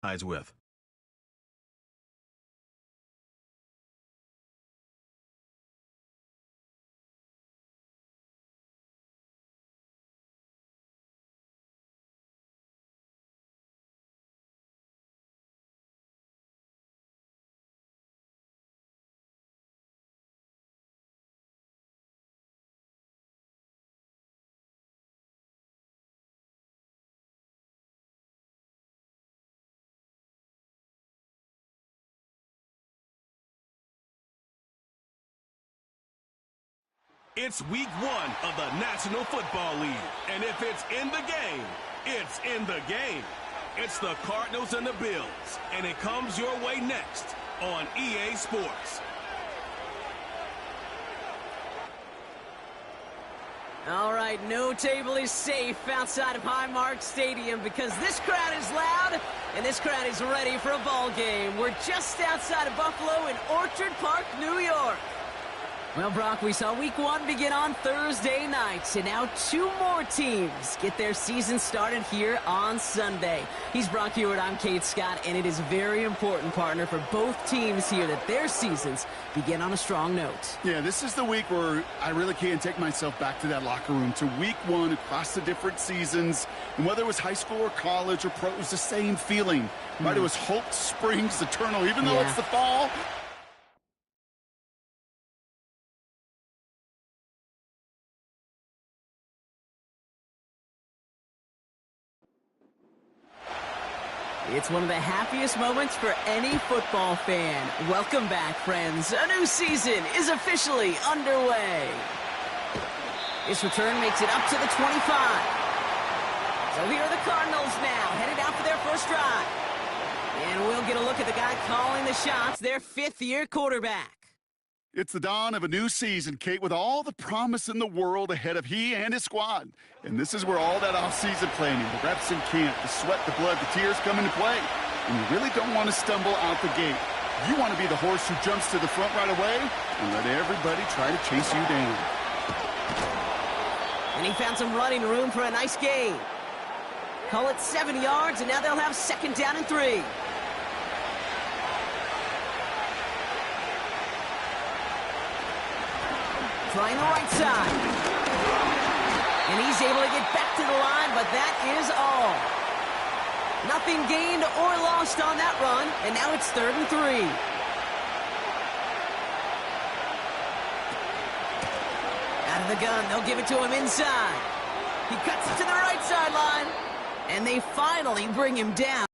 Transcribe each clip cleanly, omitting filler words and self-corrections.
with. It's week 1 of the National Football League, and if it's in the game, it's in the game. It's the Cardinals and the Bills, and it comes your way next on EA Sports. All right, no table is safe outside of Highmark Stadium because this crowd is loud and this crowd is ready for a ball game. We're just outside of Buffalo in Orchard Park, New York. Well, Brock, we saw week 1 begin on Thursday night, and now 2 more teams get their season started here on Sunday. He's Brock Hewitt, I'm Kate Scott, and it is very important, partner, for both teams here that their seasons begin on a strong note. Yeah, this is the week where I really can't take myself back to that locker room, to week 1 across the different seasons. And whether it was high school or college or pro, it was the same feeling. Right? It was hope springs eternal, even though it's the fall. It's one of the happiest moments for any football fan. Welcome back, friends. A new season is officially underway. This return makes it up to the 25. So here are the Cardinals now, headed out for their first drive. And we'll get a look at the guy calling the shots, their 5th-year quarterback. It's the dawn of a new season, Kate, with all the promise in the world ahead of he and his squad. And this is where all that off-season planning, the reps in camp, the sweat, the blood, the tears come into play. And you really don't want to stumble out the gate. You want to be the horse who jumps to the front right away and let everybody try to chase you down. And he found some running room for a nice gain. Call it 7 yards, and now they'll have 2nd down and 3. Trying the right side. And he's able to get back to the line, but that is all. Nothing gained or lost on that run, and now it's 3rd and 3. Out of the gun, they'll give it to him inside. He cuts it to the right sideline, and they finally bring him down.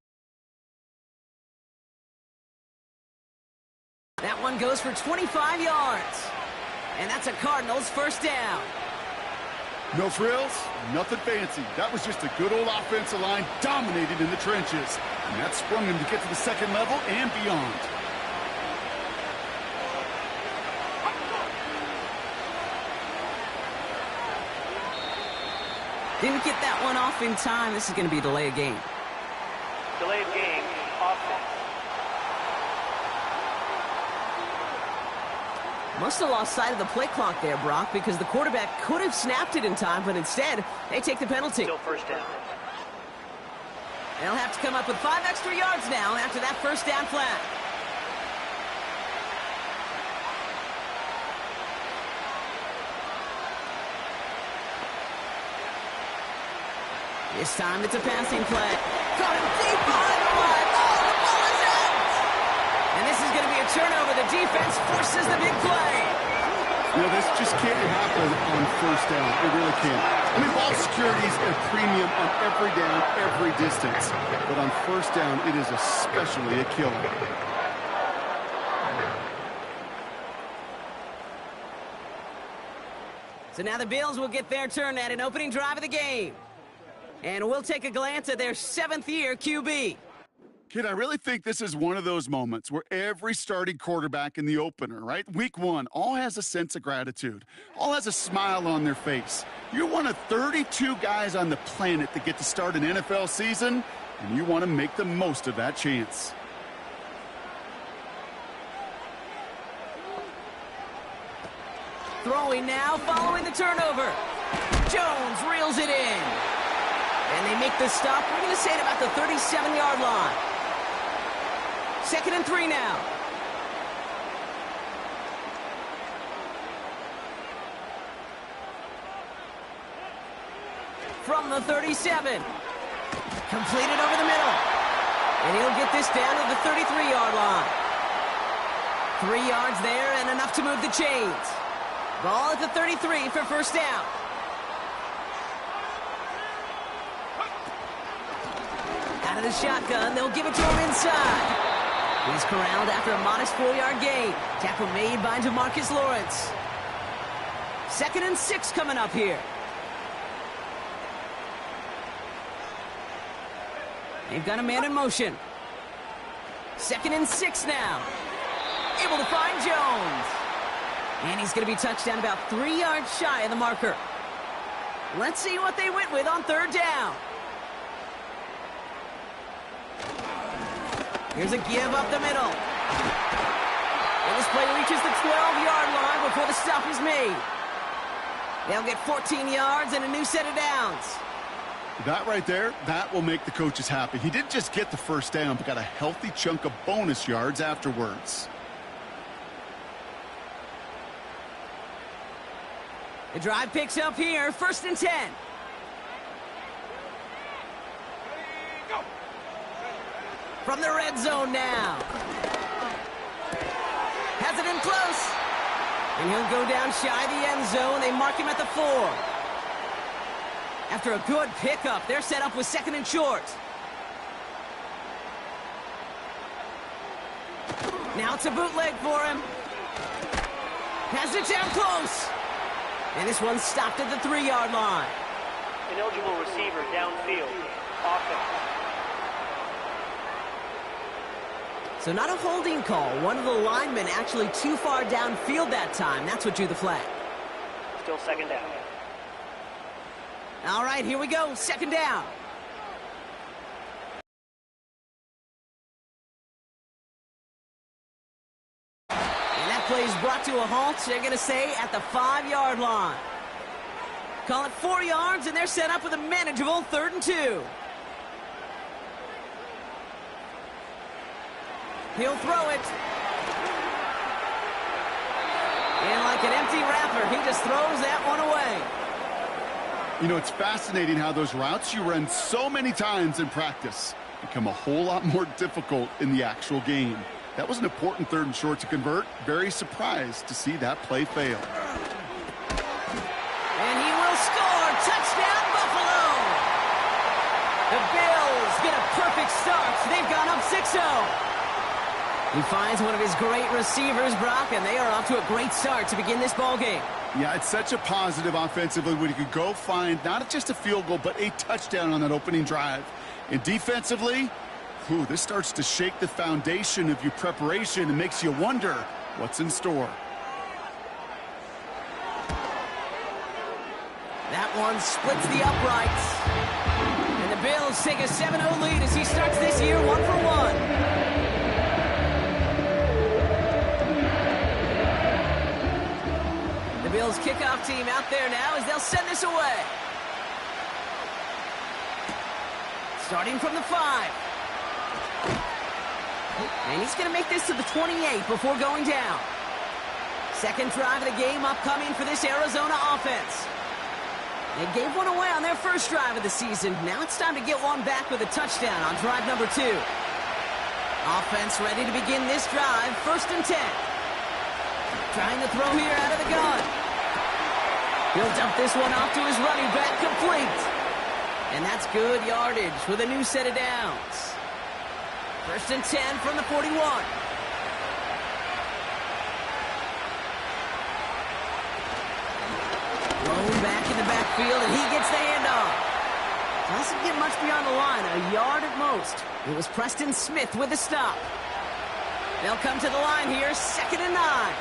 That one goes for 25 yards. And that's a Cardinals first down. No frills, nothing fancy. That was just a good old offensive line dominated in the trenches. And that sprung him to get to the 2nd level and beyond. Didn't get that one off in time. This is going to be a delay of game. Delay of game, offense. Must have lost sight of the play clock there, Brock, because the quarterback could have snapped it in time, but instead, they take the penalty. Still first down. They'll have to come up with 5 extra yards now after that first down flat. This time it's a passing play. Caught him deep behind the line. Oh, the ball is out! And this is going to be a turnover. The defense forces the big play. You know, this just can't happen on first down. It really can't. I mean, ball security is a premium on every down, every distance. But on first down, it is especially a killer. So now the Bills will get their turn at an opening drive of the game. And we'll take a glance at their 7th-year QB. Kid, I really think this is one of those moments where every starting quarterback in the opener, right, week 1, all has a sense of gratitude, all has a smile on their face. You're one of 32 guys on the planet that get to start an NFL season, and you want to make the most of that chance. Throwing now, following the turnover. Jones reels it in. And they make the stop, we're going to say, at about the 37-yard line. 2nd and 3 now. From the 37. Completed over the middle. And he'll get this down to the 33-yard line. 3 yards there and enough to move the chains. Ball at the 33 for first down. Out of the shotgun, they'll give it to him inside. He's corralled after a modest 4-yard gain. Tackle made by DeMarcus Lawrence. 2nd and 6 coming up here. They've got a man in motion. 2nd and 6 now. Able to find Jones. And he's going to be touched down about 3 yards shy of the marker. Let's see what they went with on 3rd down. Here's a give up the middle. And this play reaches the 12-yard line before the stop is made. They'll get 14 yards and a new set of downs. That right there, that will make the coaches happy. He didn't just get the first down, but got a healthy chunk of bonus yards afterwards. The drive picks up here, 1st and 10. From the red zone now. Has it in close. And he'll go down shy of the end zone. They mark him at the 4. After a good pickup, they're set up with 2nd and short. Now it's a bootleg for him. Has it down close. And this one's stopped at the 3-yard line. Ineligible receiver downfield. Offense. So not a holding call. One of the linemen actually too far downfield that time. That's what drew the flag. Still 2nd down. All right, here we go. 2nd down. And that play is brought to a halt. They're going to say at the 5-yard line. Call it 4 yards, and they're set up with a manageable 3rd and 2. He'll throw it. And like an empty wrapper, he just throws that one away. You know, it's fascinating how those routes you run so many times in practice become a whole lot more difficult in the actual game. That was an important 3rd and short to convert. Very surprised to see that play fail. And he will score. Touchdown, Buffalo. The Bills get a perfect start. They've gone up 6-0. He finds one of his great receivers, Brock, and they are off to a great start to begin this ball game. Yeah, it's such a positive offensively when you could go find not just a field goal, but a touchdown on that opening drive. And defensively, this starts to shake the foundation of your preparation and makes you wonder what's in store. That one splits the uprights. And the Bills take a 7-0 lead as he starts this year 1-for-1. The Bills kickoff team out there now as they'll send this away. Starting from the 5. And he's going to make this to the 28 before going down. 2nd drive of the game upcoming for this Arizona offense. They gave one away on their 1st drive of the season. Now it's time to get one back with a touchdown on drive number 2. Offense ready to begin this drive, 1st and 10. Trying to throw here out of the gun. He'll dump this one off to his running back, complete. And that's good yardage with a new set of downs. 1st and 10 from the 41. Thrown back in the backfield, and he gets the handoff. Doesn't get much beyond the line, a yard at most. It was Preston Smith with the stop. They'll come to the line here, 2nd and 9.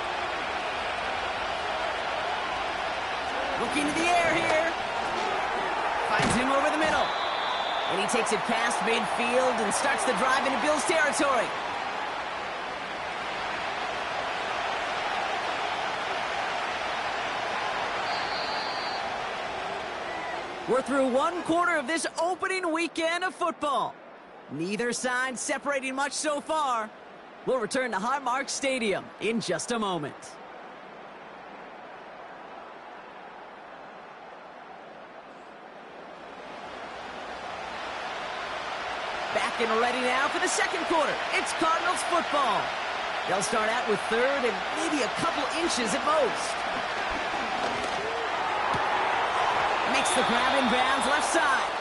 Looking to the air here. Finds him over the middle. And he takes it past midfield and starts the drive into Bills territory. We're through 1 quarter of this opening weekend of football. Neither side separating much so far. We'll return to Highmark Stadium in just a moment. Back and ready now for the second quarter. It's Cardinals football. They'll start out with third and maybe a couple inches at most. Makes the grab in bounds left side.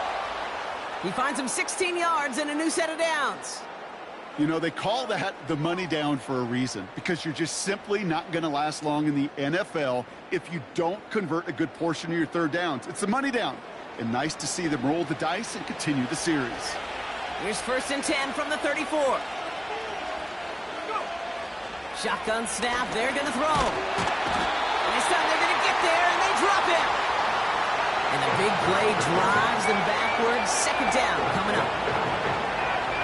He finds him 16 yards and a new set of downs. You know, they call that the money down for a reason, because you're just simply not going to last long in the NFL if you don't convert a good portion of your third downs. It's the money down. And nice to see them roll the dice and continue the series. Here's 1st and 10 from the 34. Shotgun snap, they're going to throw. And this time they're going to get there, and they drop him. And the big play drives them backwards. Second down coming up.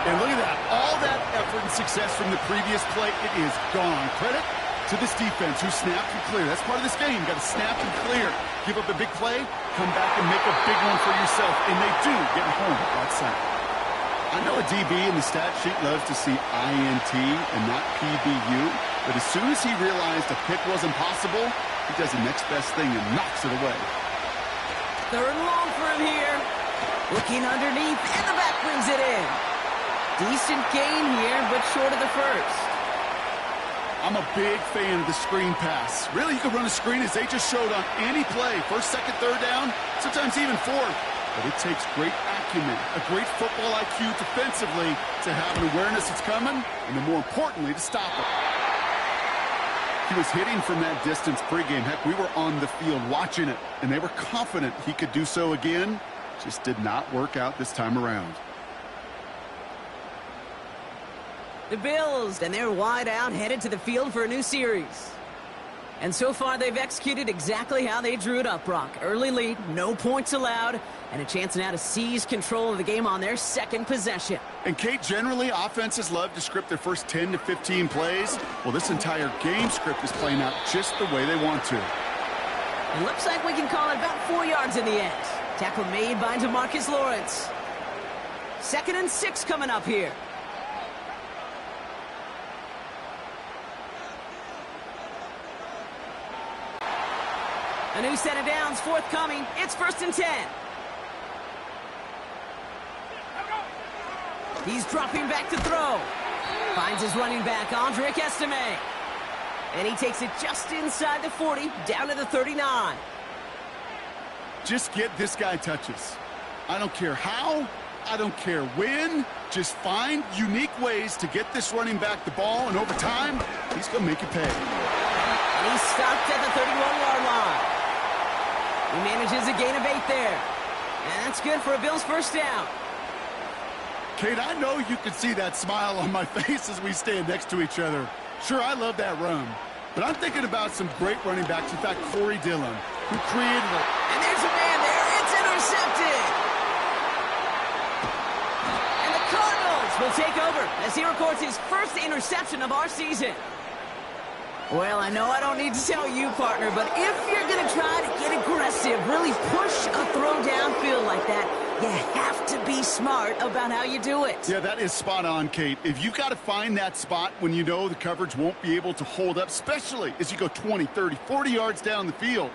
And look at that. All that effort and success from the previous play, it is gone. Credit to this defense who snapped and cleared. That's part of this game. You got to snap and clear. Give up a big play, come back and make a big one for yourself. And they do get home with that sack. I know a DB in the stat sheet loves to see INT and not PBU, but as soon as he realized a pick wasn't possible, he does the next best thing and knocks it away. Third and long for him here. Looking underneath, and the back brings it in. Decent gain here, but short of the first. I'm a big fan of the screen pass. Really, you can run a screen as they just showed on any play. First, second, third down, sometimes even fourth. But it takes great acumen, a great football IQ defensively to have an awareness it's coming, and then more importantly, to stop it. He was hitting from that distance pregame. Heck, we were on the field watching it, and they were confident he could do so again. Just did not work out this time around. The Bills, and they're wide out, headed to the field for a new series. And so far, they've executed exactly how they drew it up, Brock. Early lead, no points allowed, and a chance now to seize control of the game on their second possession. And, Kate, generally, offenses love to script their first 10 to 15 plays. Well, this entire game script is playing out just the way they want to. It looks like we can call it about 4 yards in the end. Tackle made by DeMarcus Lawrence. 2nd and 6 coming up here. A new set of downs forthcoming. It's 1st and 10. He's dropping back to throw. Finds his running back, Andrick Estime. And he takes it just inside the 40, down to the 39. Just get this guy touches. I don't care how, I don't care when. Just find unique ways to get this running back the ball, and over time, he's going to make it pay. And he's stopped at the 31-yard line. He manages a gain of 8 there. And that's good for a Bills first down. Kate, I know you can see that smile on my face as we stand next to each other. Sure, I love that run. But I'm thinking about some great running backs. In fact, Corey Dillon, who created it. And there's a man there. It's intercepted. And the Cardinals will take over as he records his first interception of our season. Well, I know I don't need to tell you, partner, but if you're going to try to get aggressive, really push a throw downfield like that, you have to be smart about how you do it. Yeah, that is spot on, Kate. If you've got to find that spot when you know the coverage won't be able to hold up, especially as you go 20, 30, 40 yards down the field.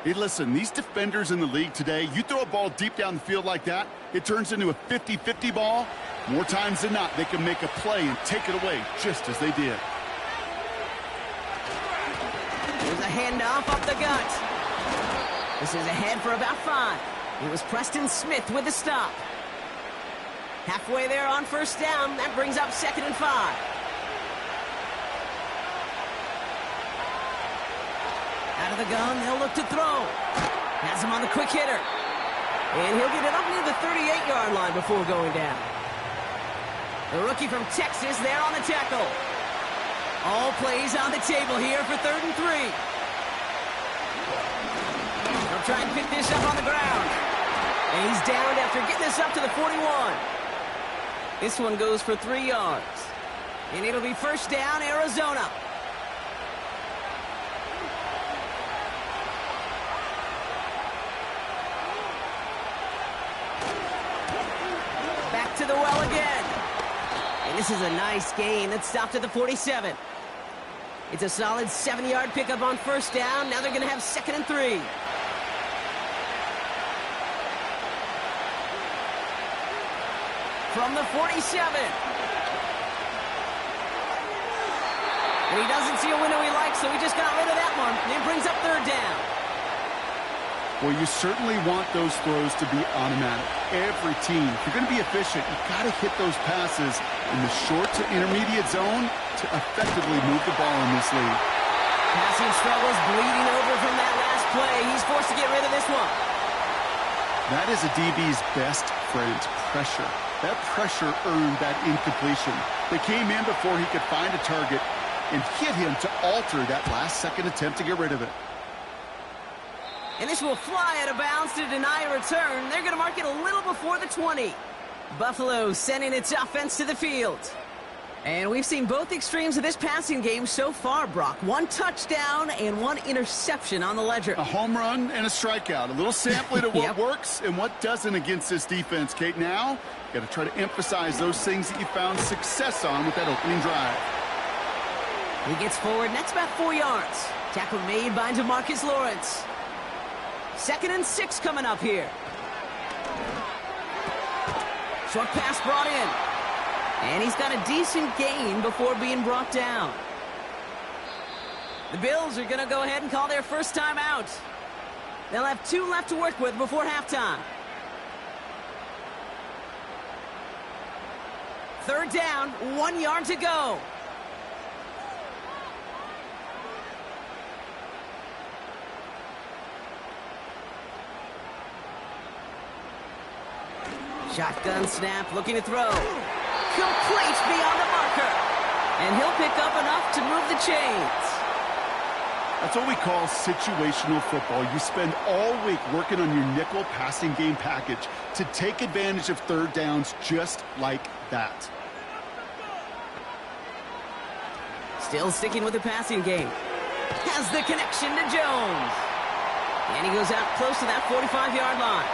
Hey, listen, these defenders in the league today, you throw a ball deep down the field like that, it turns into a 50-50 ball. More times than not, they can make a play and take it away just as they did. There's a handoff up the gut. This is ahead for about 5. It was Preston Smith with the stop. Halfway there on first down. That brings up 2nd and 5. Out of the gun, they'll look to throw. Has him on the quick hitter. And he'll get it up near the 38-yard line before going down. The rookie from Texas there on the tackle. All plays on the table here for 3rd and 3. They'll try and pick this up on the ground. And he's downed after getting this up to the 41. This one goes for 3 yards. And it'll be first down, Arizona. Back to the well again. And this is a nice gain that stopped at the 47. It's a solid 7-yard pickup on first down. Now they're going to have 2nd and 3. From the 47. And he doesn't see a window he likes, so he just got rid of that one. And it brings up 3rd down. Well, you certainly want those throws to be automatic. Every team, if you're going to be efficient, you've got to hit those passes in the short to intermediate zone to effectively move the ball in this league. Passing struggles, bleeding over from that last play. He's forced to get rid of this one. That is a DB's best friend, pressure. That pressure earned that incompletion. They came in before he could find a target and hit him to alter that last-second attempt to get rid of it. And this will fly out of bounds to deny a return. They're going to mark it a little before the 20. Buffalo sending its offense to the field. And we've seen both extremes of this passing game so far, Brock. 1 touchdown and 1 interception on the ledger. A home run and a strikeout. A little sampling of what works and what doesn't against this defense, Kate. Now, you got to try to emphasize those things that you found success on with that opening drive. He gets forward, and that's about 4 yards. Tackle made by DeMarcus Lawrence. 2nd and 6 coming up here. Short pass brought in. And he's got a decent gain before being brought down. The Bills are going to go ahead and call their first time out. They'll have 2 left to work with before halftime. 3rd down, 1 yard to go. Shotgun snap, looking to throw. Complete beyond the marker. And he'll pick up enough to move the chains. That's what we call situational football. You spend all week working on your nickel passing game package to take advantage of 3rd downs just like that. Still sticking with the passing game. Has the connection to Jones. And he goes out close to that 45-yard line.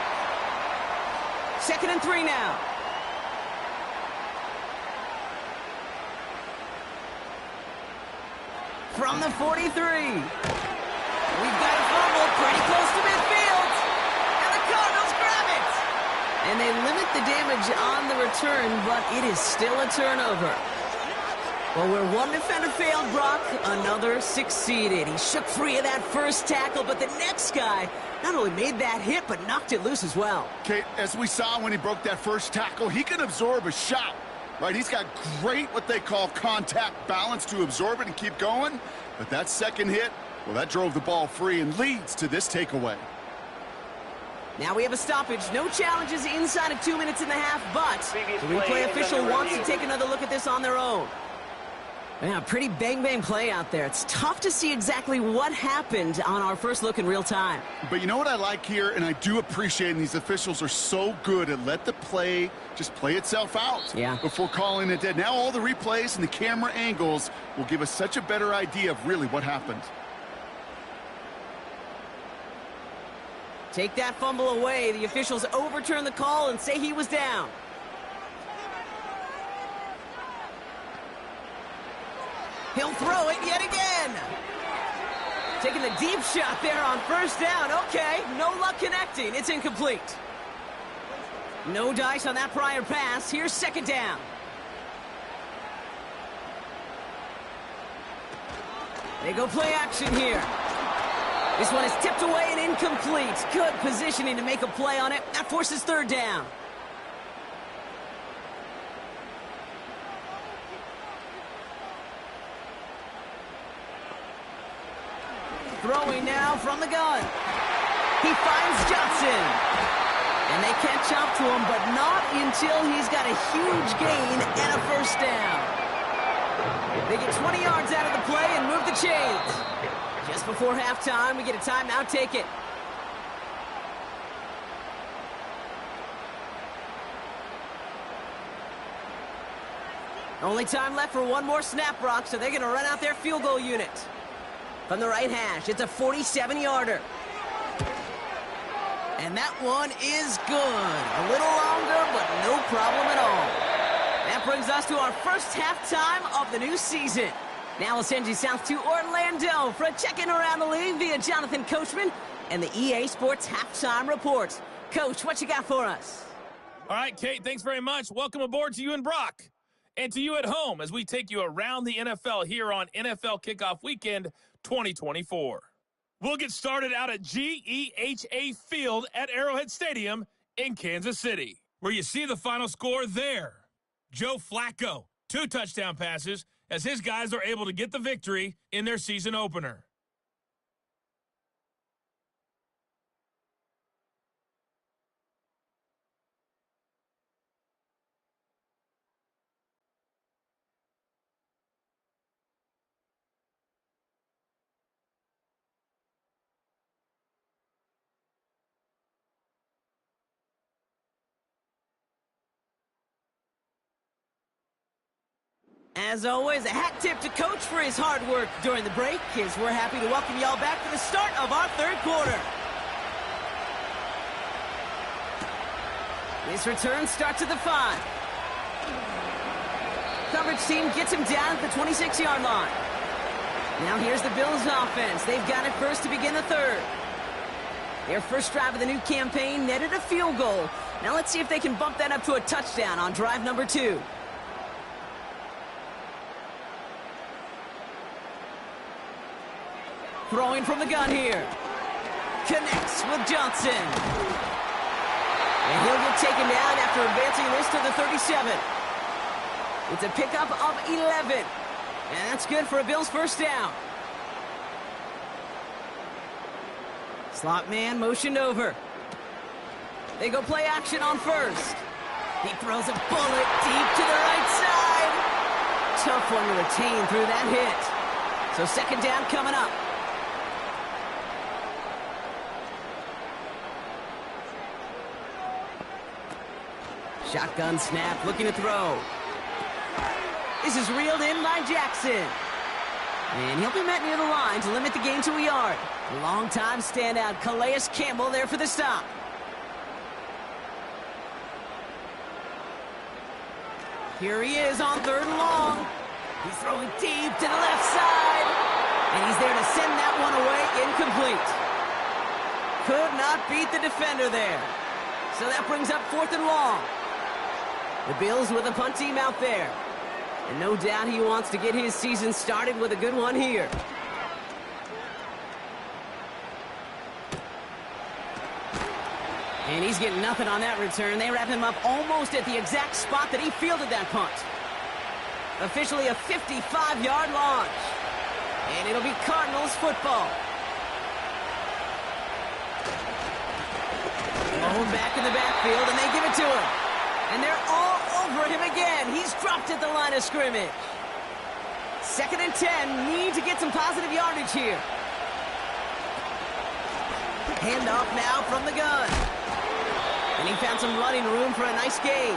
2nd and 3 now. From the 43. We've got a fumble pretty close to midfield. And the Cardinals grab it. And they limit the damage on the return, but it is still a turnover. Well, where one defender failed, Brock, another succeeded. He shook free of that first tackle, but the next guy not only made that hit, but knocked it loose as well. Okay, as we saw when he broke that first tackle, he can absorb a shot, right? He's got great, what they call contact balance to absorb it and keep going. But that second hit, well, that drove the ball free and leads to this takeaway. Now we have a stoppage. No challenges inside of 2 minutes and a half, but the replay official wants to take another look at this on their own. Yeah, pretty bang-bang play out there. It's tough to see exactly what happened on our first look in real time. But you know what I like here, and I do appreciate, and these officials are so good at let the play just play itself out before calling it dead. Now all the replays and the camera angles will give us such a better idea of really what happened. Take that fumble away. The officials overturn the call and say he was down. He'll throw it yet again. Taking the deep shot there on first down. Okay, no luck connecting. It's incomplete. No dice on that prior pass. Here's 2nd down. They go play action here. This one is tipped away and incomplete. Good positioning to make a play on it. That forces 3rd down. Throwing now from the gun. He finds Johnson. And they catch up to him, but not until he's got a huge gain and a first down. They get 20 yards out of the play and move the chains. Just before halftime, we get a timeout. Take it. Only time left for one more snap, Brock, so they're going to run out their field goal unit. From the right hash, it's a 47-yarder. And that one is good. A little longer, but no problem at all. That brings brings us to our first halftime of the new season. Now we'll send you south to Orlando for a check-in around the league via Jonathan Coachman and the EA Sports Halftime Report. Coach, what you got for us? All right, Kate, thanks very much. Welcome aboard to you and Brock. And to you at home as we take you around the NFL here on NFL Kickoff Weekend 2024. We'll get started out at GEHA Field at Arrowhead Stadium in Kansas City, where you see the final score there. Joe Flacco, 2 touchdown passes as his guys are able to get the victory in their season opener. As always, a hat tip to Coach for his hard work during the break, as we're happy to welcome y'all back for the start of our third quarter. This return starts at the 5. Coverage team gets him down at the 26-yard line. Now here's the Bills offense. They've got it first to begin the third. Their first drive of the new campaign netted a field goal. Now let's see if they can bump that up to a touchdown on drive number 2. Throwing from the gun here. Connects with Johnson. And he'll get taken down after advancing this to the 37. It's a pickup of 11. And that's good for a Bills first down. Slot man motioned over. They go play action on first. He throws a bullet deep to the right side. Tough one to retain through that hit. So second down coming up. Shotgun snap, looking to throw. This is reeled in by Jackson. And he'll be met near the line to limit the gain to a yard. Long-time standout Calais Campbell there for the stop. Here he is on 3rd and long. He's throwing deep to the left side. And he's there to send that one away incomplete. Could not beat the defender there. So that brings up 4th and long. The Bills with a punt team out there. And no doubt he wants to get his season started with a good one here. And he's getting nothing on that return. They wrap him up almost at the exact spot that he fielded that punt. Officially a 55-yard launch. And it'll be Cardinals football. Blown back in the backfield, and they give it to him. And they're all over him again. He's dropped at the line of scrimmage. 2nd and 10. Need to get some positive yardage here. Handoff now from the gun. And he found some running room for a nice gain.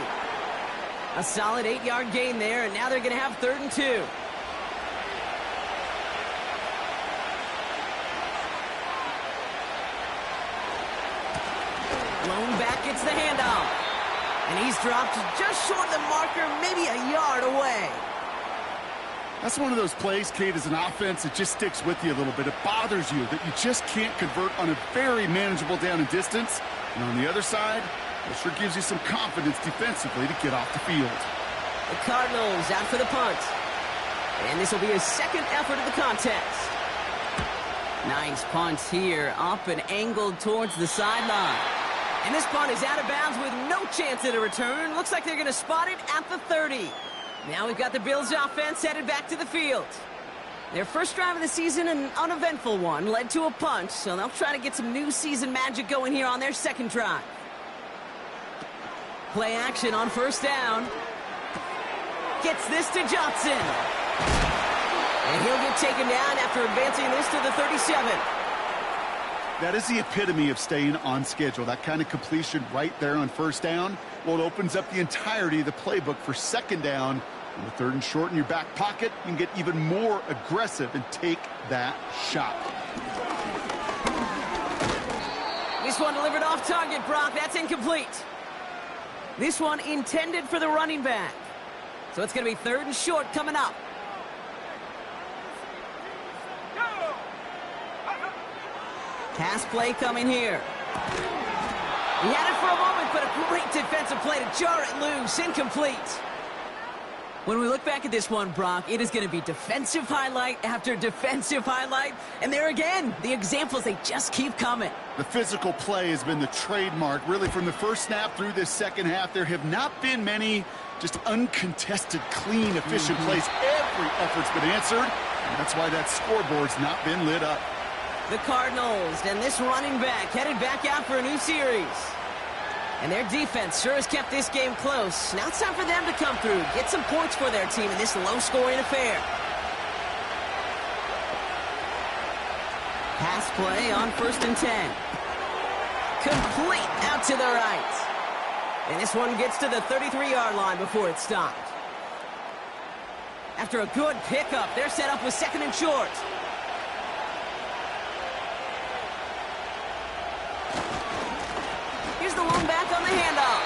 A solid 8-yard gain there, and now they're going to have 3rd and 2. Blown back, gets the handoff. And he's dropped just short of the marker, maybe a yard away. That's one of those plays, Kate, as an offense, it just sticks with you a little bit. It bothers you that you just can't convert on a very manageable down and distance. And on the other side, it sure gives you some confidence defensively to get off the field. The Cardinals out for the punt. And this will be his 2nd effort of the contest. Nice punt here, up and angled towards the sideline. And this punt is out of bounds with no chance at a return. Looks like they're going to spot it at the 30. Now we've got the Bills offense headed back to the field. Their first drive of the season, an uneventful one, led to a punt, so they'll try to get some new season magic going here on their 2nd drive. Play action on first down. Gets this to Johnson. And he'll get taken down after advancing this to the 37. That is the epitome of staying on schedule. That kind of completion right there on first down. Well, it opens up the entirety of the playbook for 2nd down. And with 3rd and short in your back pocket, you can get even more aggressive and take that shot. This one delivered off target, Brock. That's incomplete. This one intended for the running back. So it's going to be 3rd and short coming up. Pass play coming here. He had it for a moment, but a great defensive play to jar it loose. Incomplete. When we look back at this one, Brock, it is going to be defensive highlight after defensive highlight. And there again, the examples, they just keep coming. The physical play has been the trademark. Really, from the first snap through this second half, there have not been many just uncontested, clean, efficient plays. Every effort's been answered, and that's why that scoreboard's not been lit up. The Cardinals and this running back headed back out for a new series. And their defense sure has kept this game close. Now it's time for them to come through, get some points for their team in this low-scoring affair. Pass play on 1st and 10. Complete out to the right. And this one gets to the 33-yard line before it's stopped. After a good pickup, they're set up with 2nd and short. Here's the lone back on the handoff.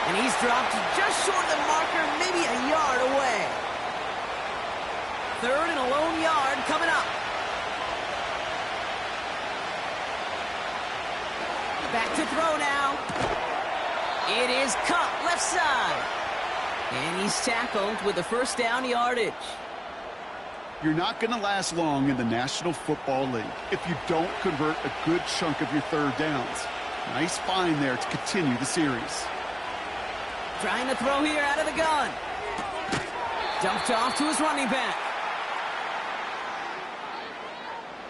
And he's dropped just short of the marker, maybe a yard away. 3rd and a lone yard coming up. Back to throw now. It is caught left side. And he's tackled with the 1st down yardage. You're not going to last long in the National Football League if you don't convert a good chunk of your 3rd downs. Nice find there to continue the series. Trying to throw here out of the gun. Dumped off to his running back.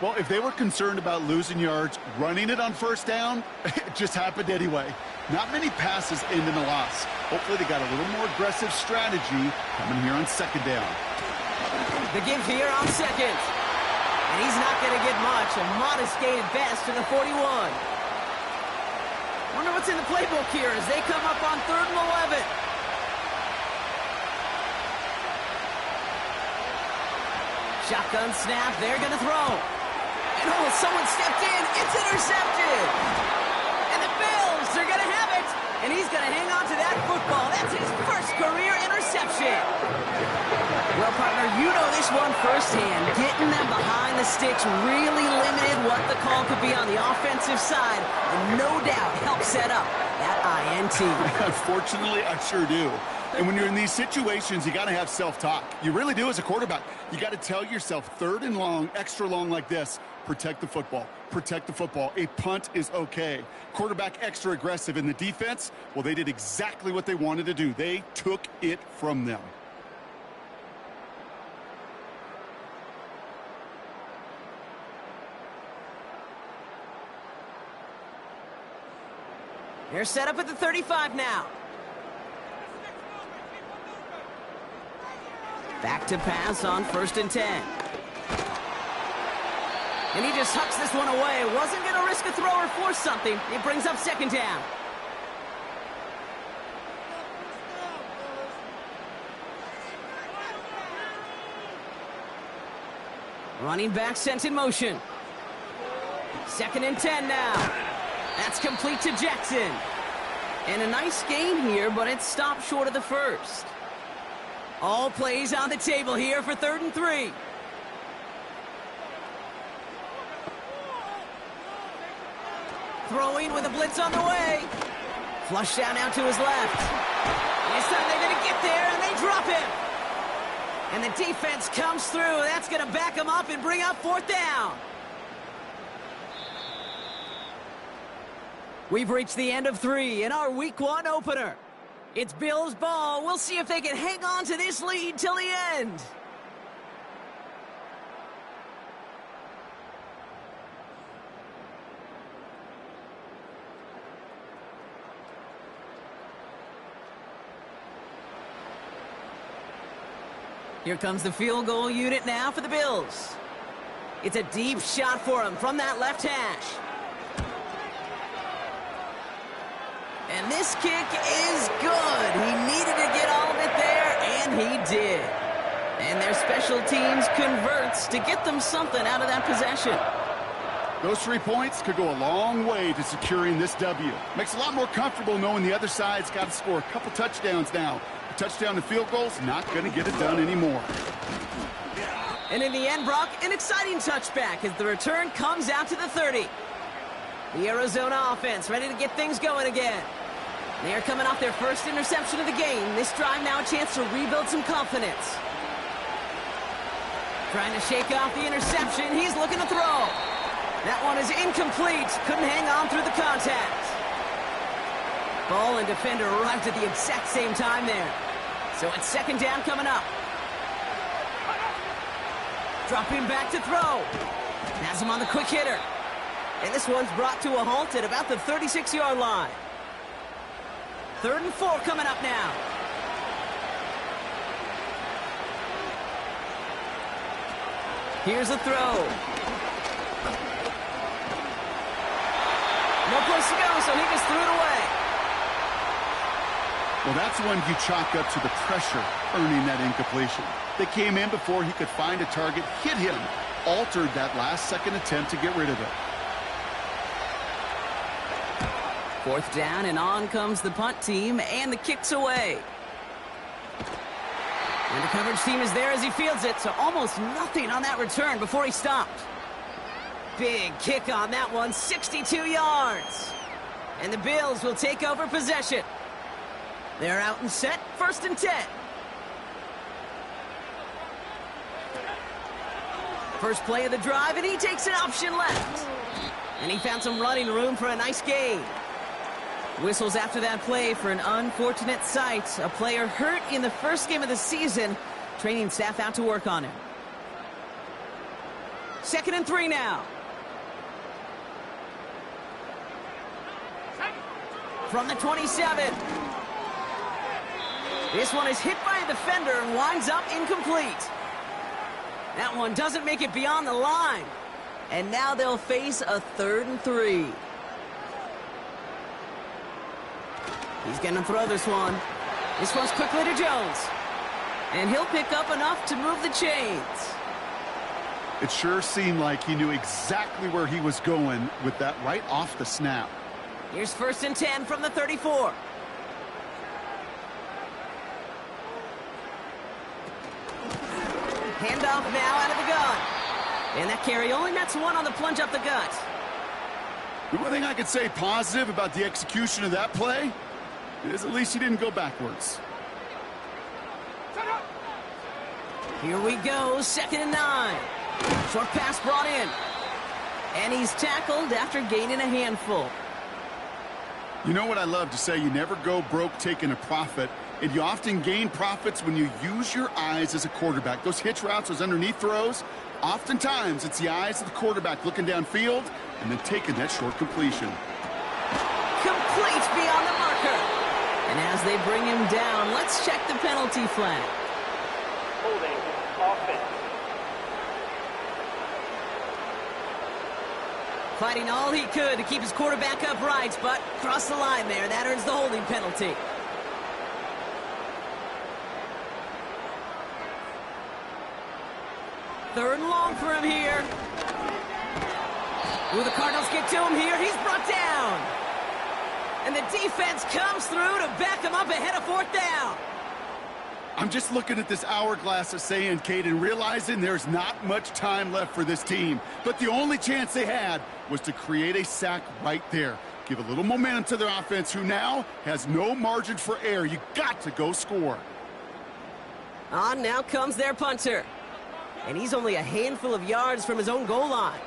Well, if they were concerned about losing yards, running it on 1st down, it just happened anyway. Not many passes end in a loss. Hopefully they got a little more aggressive strategy coming here on 2nd down. The give here on 2nd. And he's not going to get much. A modest gain at best to the 41. Wonder what's in the playbook here as they come up on 3rd and 11. Shotgun snap, they're going to throw. And oh, someone stepped in, it's intercepted. And the Bills are going to have it. And he's going to hang on to that football. That's his 1st career interception. Well, partner, you know this one firsthand. Getting them behind the sticks really limited what the call could be on the offensive side, and no doubt helped set up that INT. Unfortunately, I sure do. And when you're in these situations, you got to have self-talk. You really do as a quarterback. You got to tell yourself 3rd and long, extra long like this, protect the football. Protect the football. A punt is okay. Quarterback extra aggressive in the defense, well, they did exactly what they wanted to do. They took it from them. They're set up at the 35 now. Back to pass on 1st and 10. And he just hucks this one away. Wasn't going to risk a throw or force something. It brings up 2nd down. Running back sent in motion. 2nd and 10 now. That's complete to Jackson. And a nice gain here, but it's stopped short of the 1st. All plays on the table here for 3rd and 3. Throwing with a blitz on the way. Flush down out to his left. This time they're going to get there, and they drop him. And the defense comes through. That's going to back him up and bring up 4th down. We've reached the end of 3 in our Week 1 opener. It's Bills ball. We'll see if they can hang on to this lead till the end. Here comes the field goal unit now for the Bills. It's a deep shot for him from that left hash. And this kick is good. He needed to get all of it there, and he did. And their special teams converts to get them something out of that possession. Those 3 points could go a long way to securing this W. Makes it a lot more comfortable knowing the other side's got to score a couple touchdowns now. A touchdown and field goal's not going to get it done anymore. And in the end, Brock, an exciting touchback as the return comes out to the 30. The Arizona offense ready to get things going again. They are coming off their first interception of the game. This drive now a chance to rebuild some confidence. Trying to shake off the interception. He's looking to throw. That one is incomplete. Couldn't hang on through the contact. Ball and defender arrived at the exact same time there. So it's second down coming up. Dropping back to throw. Has him on the quick hitter. And this one's brought to a halt at about the 36-yard line. 3rd and 4 coming up now. Here's a throw. No place to go, so he just threw it away. Well, that's one you chalk up to the pressure earning that incompletion. They came in before he could find a target, hit him, altered that last-second attempt to get rid of it. 4th down, and on comes the punt team, and the kick's away. And the coverage team is there as he fields it, so almost nothing on that return before he stopped. Big kick on that one, 62 yards. And the Bills will take over possession. They're out and set, 1st and 10. First play of the drive, and he takes an option left. And he found some running room for a nice gain. Whistles after that play for an unfortunate sight. A player hurt in the first game of the season. Training staff out to work on him. 2nd and 3 now. From the 27. This one is hit by a defender and winds up incomplete. That one doesn't make it beyond the line. And now they'll face a 3rd and 3. He's going to throw this one. This one's quickly to Jones. And he'll pick up enough to move the chains. It sure seemed like he knew exactly where he was going with that right off the snap. Here's 1st and 10 from the 34. Handoff now out of the gun. And that carry only nets one on the plunge up the gut. The one thing I could say positive about the execution of that play is at least he didn't go backwards. Here we go, 2nd and 9. Short pass brought in. And he's tackled after gaining a handful. You know what I love to say? You never go broke taking a profit. And you often gain profits when you use your eyes as a quarterback. Those hitch routes, those underneath throws, oftentimes it's the eyes of the quarterback looking downfield and then taking that short completion. Complete beyond the marker. And as they bring him down, let's check the penalty flag. Holding offense. Fighting all he could to keep his quarterback upright, but crossed the line there. That earns the holding penalty. Third and long for him here. Will the Cardinals get to him here? He's brought down. And the defense comes through to back him up ahead of 4th down. I'm just looking at this hourglass of saying, Kate, and realizing there's not much time left for this team. But the only chance they had was to create a sack right there. Give a little momentum to their offense, who now has no margin for error. You got to go score. On now comes their punter. And he's only a handful of yards from his own goal line.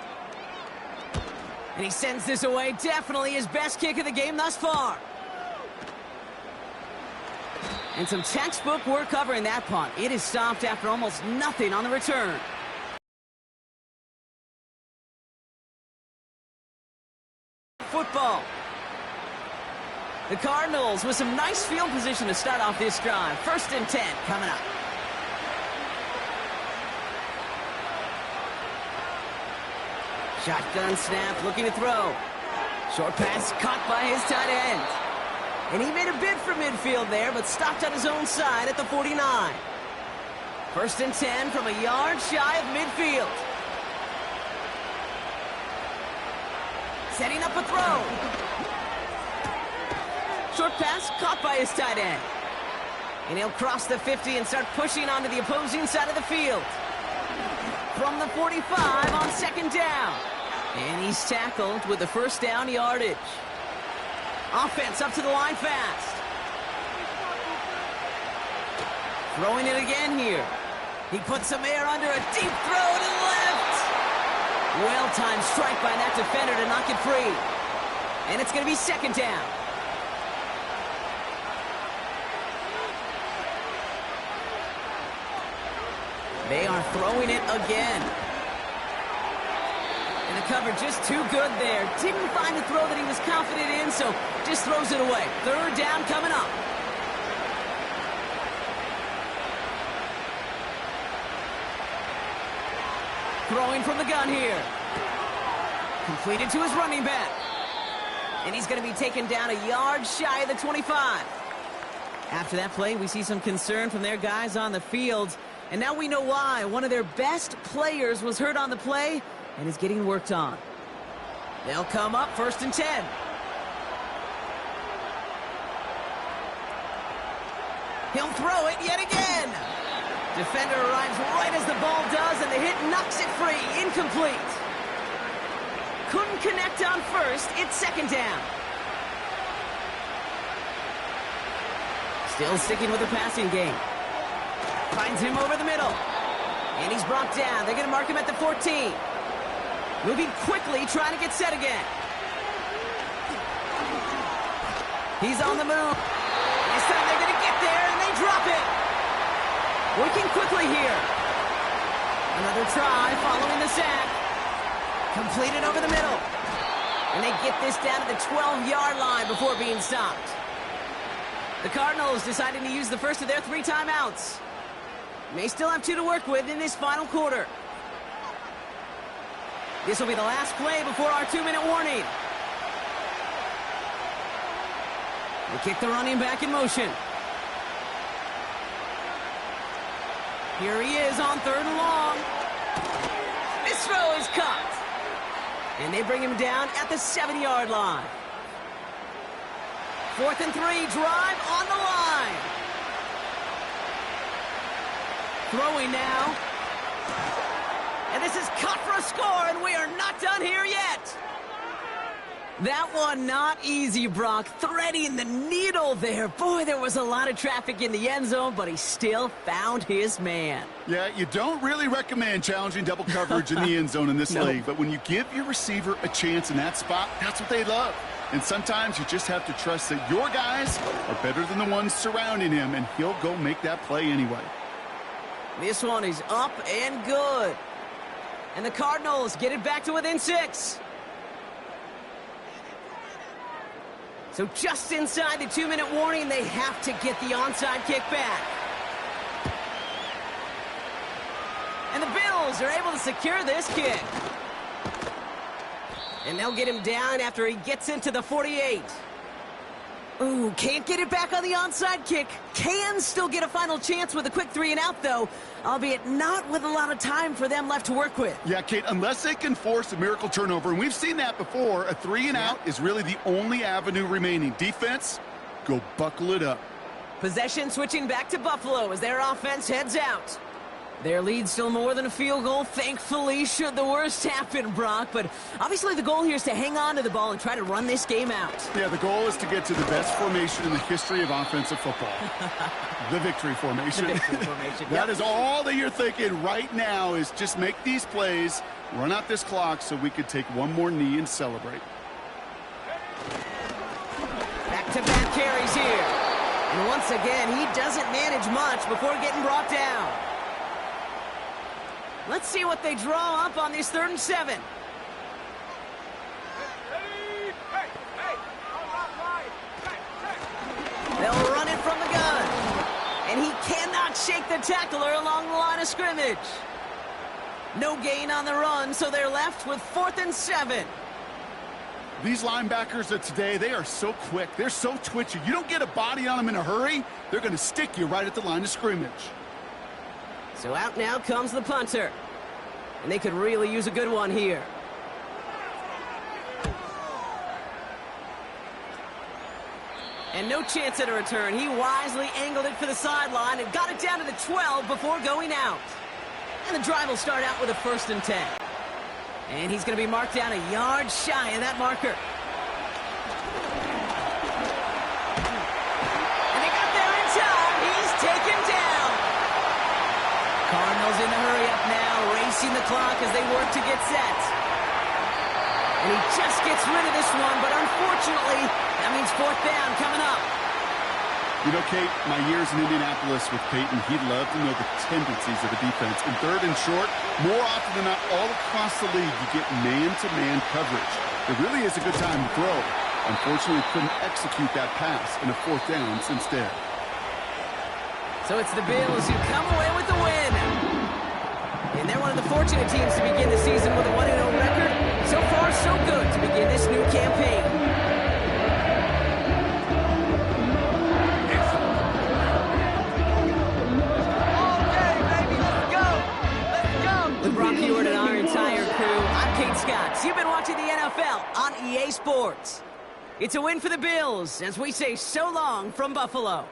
And he sends this away. Definitely his best kick of the game thus far. And some textbook work covering that punt. It is stopped after almost nothing on the return. Football. The Cardinals with some nice field position to start off this drive. 1st and 10 coming up. Shotgun snap, looking to throw. Short pass caught by his tight end. And he made a bid for midfield there, but stopped on his own side at the 49. 1st and 10 from a yard shy of midfield. Setting up a throw. Short pass caught by his tight end. And he'll cross the 50 and start pushing onto the opposing side of the field. From the 45 on second down. And he's tackled with the first down yardage. Offense up to the line fast. Throwing it again here. He puts some air under a deep throw to the left. Well-timed strike by that defender to knock it free. And it's going to be second down. They are throwing it again. And the cover just too good there. Didn't find a throw that he was confident in, so just throws it away. Third down coming up. Throwing from the gun here. Completed to his running back. And he's going to be taken down a yard shy of the 25. After that play, we see some concern from their guys on the field. And now we know why. One of their best players was hurt on the play and is getting worked on. They'll come up first and 10. He'll throw it yet again. Defender arrives right as the ball does, and the hit knocks it free. Incomplete. Couldn't connect on first. It's second down. Still sticking with the passing game. Finds him over the middle. And he's brought down. They're going to mark him at the 14. Moving quickly, trying to get set again. He's on the move. This time they're going to get there, and they drop it. Working quickly here. Another try following the sack. Completed over the middle. And they get this down to the 12-yard line before being stopped. The Cardinals deciding to use the first of their 3 timeouts. May still have 2 to work with in this final quarter. This will be the last play before our 2-minute warning. They kick the running back in motion. Here he is on 3rd and long. This throw is caught. And they bring him down at the 7-yard line. 4th and 3, drive on the line. Throwing now. And this is cut for a score, and we are not done here yet. That one not easy, Brock. Threading the needle there. Boy, there was a lot of traffic in the end zone, but he still found his man. Yeah, you don't really recommend challenging double coverage in the end zone in this league, but when you give your receiver a chance in that spot, that's what they love. And sometimes you just have to trust that your guys are better than the ones surrounding him, and he'll go make that play anyway. This one is up and good. And the Cardinals get it back to within 6. So just inside the 2-minute warning, they have to get the onside kick back. And the Bills are able to secure this kick. And they'll get him down after he gets into the 48. Ooh, can't get it back on the onside kick. Can still get a final chance with a quick 3-and-out, though, albeit not with a lot of time for them left to work with. Yeah, Kate, unless they can force a miracle turnover, and we've seen that before, a 3-and-out is really the only avenue remaining. Defense, go buckle it up. Possession switching back to Buffalo as their offense heads out. Their lead still more than a field goal, thankfully, should the worst happen, Brock. But obviously the goal here is to hang on to the ball and try to run this game out. Yeah, the goal is to get to the best formation in the history of offensive football. The victory formation. The victory formation. That is all that you're thinking right now is just make these plays, run out this clock so we could take one more knee and celebrate. Back-to-back carries here. And once again, he doesn't manage much before getting brought down. Let's see what they draw up on this 3rd and 7. They'll run it from the gun. And he cannot shake the tackler along the line of scrimmage. No gain on the run, so they're left with 4th and 7. These linebackers of today, they are so quick. They're so twitchy. You don't get a body on them in a hurry, they're going to stick you right at the line of scrimmage. So out now comes the punter. And they could really use a good one here. And no chance at a return. He wisely angled it for the sideline and got it down to the 12 before going out. And the drive will start out with a 1st and 10. And he's going to be marked down a yard shy of that marker. And they got there in time. He's taken down. Cardinals in the hurry up now, racing the clock as they work to get set. And he just gets rid of this one, but unfortunately, that means 4th down coming up. You know, Kate, my years in Indianapolis with Peyton, he'd love to know the tendencies of the defense. In 3rd and short, more often than not, all across the league, you get man-to-man coverage. It really is a good time to throw. Unfortunately, couldn't execute that pass in a 4th down instead. So it's the Bills who come away with the win. And they're one of the fortunate teams to begin the season with a 1-0 record. So far, so good to begin this new campaign. With Brock Heward and our entire crew, I'm Kate Scott. You've been watching the NFL on EA Sports. It's a win for the Bills as we say so long from Buffalo.